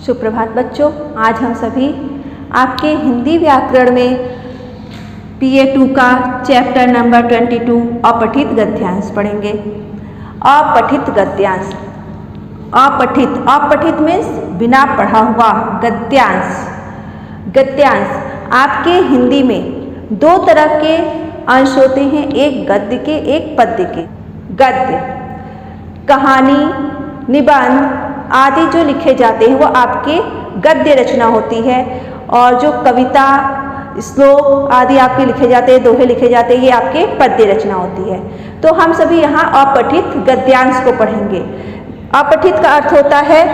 सुप्रभात बच्चों, आज हम सभी आपके हिंदी व्याकरण में PA2 का चैप्टर नंबर 22 अपठित गद्यांश पढ़ेंगे। अपठित गद्यांश, अपठित मीन्स बिना पढ़ा हुआ। गद्यांश आपके हिंदी में दो तरह के अंश होते हैं, एक गद्य के, एक पद्य के। गद्य कहानी, निबंध आदि जो लिखे जाते हैं वो आपके गद्य रचना होती है, और जो कविता, श्लोक आदि आपके लिखे जाते हैं, दोहे लिखे जाते हैं, ये आपके पद्य रचना होती है। तो हम सभी यहाँ अपठित गद्यांश को पढ़ेंगे। अपठित का अर्थ होता है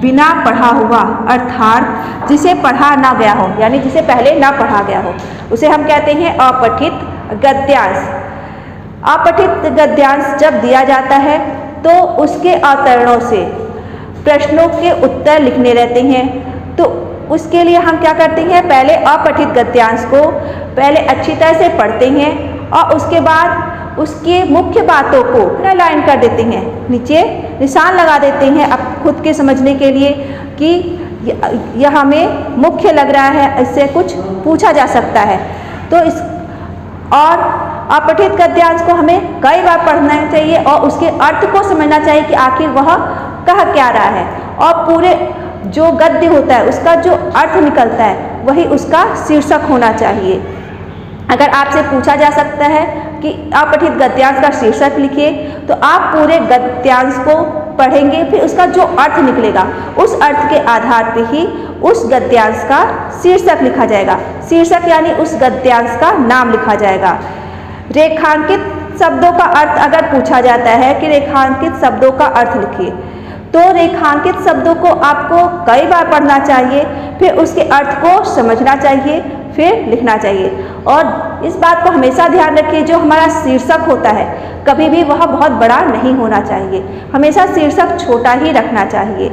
बिना पढ़ा हुआ, अर्थात जिसे पढ़ा ना गया हो, यानी जिसे पहले ना पढ़ा गया हो, उसे हम कहते हैं अपठित गद्यांश। अपठित गद्यांश जब दिया जाता है तो उसके अवतरणों से प्रश्नों के उत्तर लिखने रहते हैं। तो उसके लिए हम क्या करते हैं, पहले अपठित गद्यांश को पहले अच्छी तरह से पढ़ते हैं और उसके बाद उसके मुख्य बातों को अंडरलाइन कर देते हैं, नीचे निशान लगा देते हैं अब खुद के समझने के लिए कि यह हमें मुख्य लग रहा है, इससे कुछ पूछा जा सकता है। तो इस और अपठित गद्यांश को हमें कई बार पढ़ना चाहिए और उसके अर्थ को समझना चाहिए कि आखिर वह कह क्या रहा है, और पूरे जो गद्य होता है उसका जो अर्थ निकलता है वही उसका शीर्षक होना चाहिए। अगर आपसे पूछा जा सकता है कि अपठित गद्यांश का शीर्षक लिखिए, तो आप पूरे गद्यांश को पढ़ेंगे, फिर उसका जो अर्थ निकलेगा उस अर्थ के आधार पर ही उस गद्यांश का शीर्षक लिखा जाएगा। शीर्षक यानी उस गद्यांश का नाम लिखा जाएगा। रेखांकित शब्दों का अर्थ अगर पूछा जाता है कि रेखांकित शब्दों का अर्थ लिखिए, तो रेखांकित शब्दों को आपको कई बार पढ़ना चाहिए, फिर उसके अर्थ को समझना चाहिए, फिर लिखना चाहिए। और इस बात को हमेशा ध्यान रखिए, जो हमारा शीर्षक होता है कभी भी वह बहुत बड़ा नहीं होना चाहिए, हमेशा शीर्षक छोटा ही रखना चाहिए।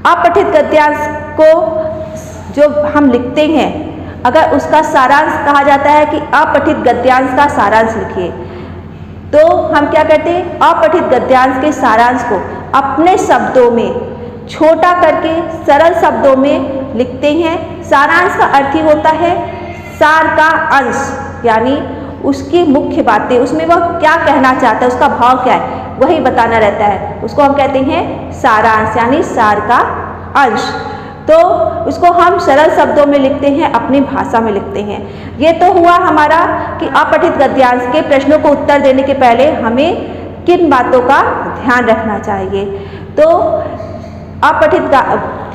अपठित गद्यांश को जो हम लिखते हैं, अगर उसका सारांश कहा जाता है कि अपठित गद्यांश का सारांश लिखिए, तो हम क्या करते हैं, अपठित गद्यांश के सारांश को अपने शब्दों में छोटा करके सरल शब्दों में लिखते हैं। सारांश का अर्थ ही होता है सार का अंश, यानी उसकी मुख्य बातें, उसमें वह क्या कहना चाहता है, उसका भाव क्या है, वही बताना रहता है। उसको हम कहते हैं सारांश, यानी सार का अंश। तो उसको हम सरल शब्दों में लिखते हैं, अपनी भाषा में लिखते हैं। ये तो हुआ हमारा कि अपठित गद्यांश के प्रश्नों को उत्तर देने के पहले हमें किन बातों का ध्यान रखना चाहिए। तो अपठित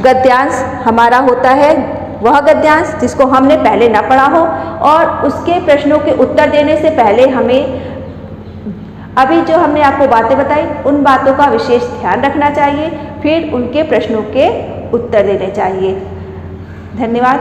गद्यांश हमारा होता है वह गद्यांश जिसको हमने पहले ना पढ़ा हो, और उसके प्रश्नों के उत्तर देने से पहले हमें अभी जो हमने आपको बातें बताई उन बातों का विशेष ध्यान रखना चाहिए, फिर उनके प्रश्नों के उत्तर देने चाहिए। धन्यवाद।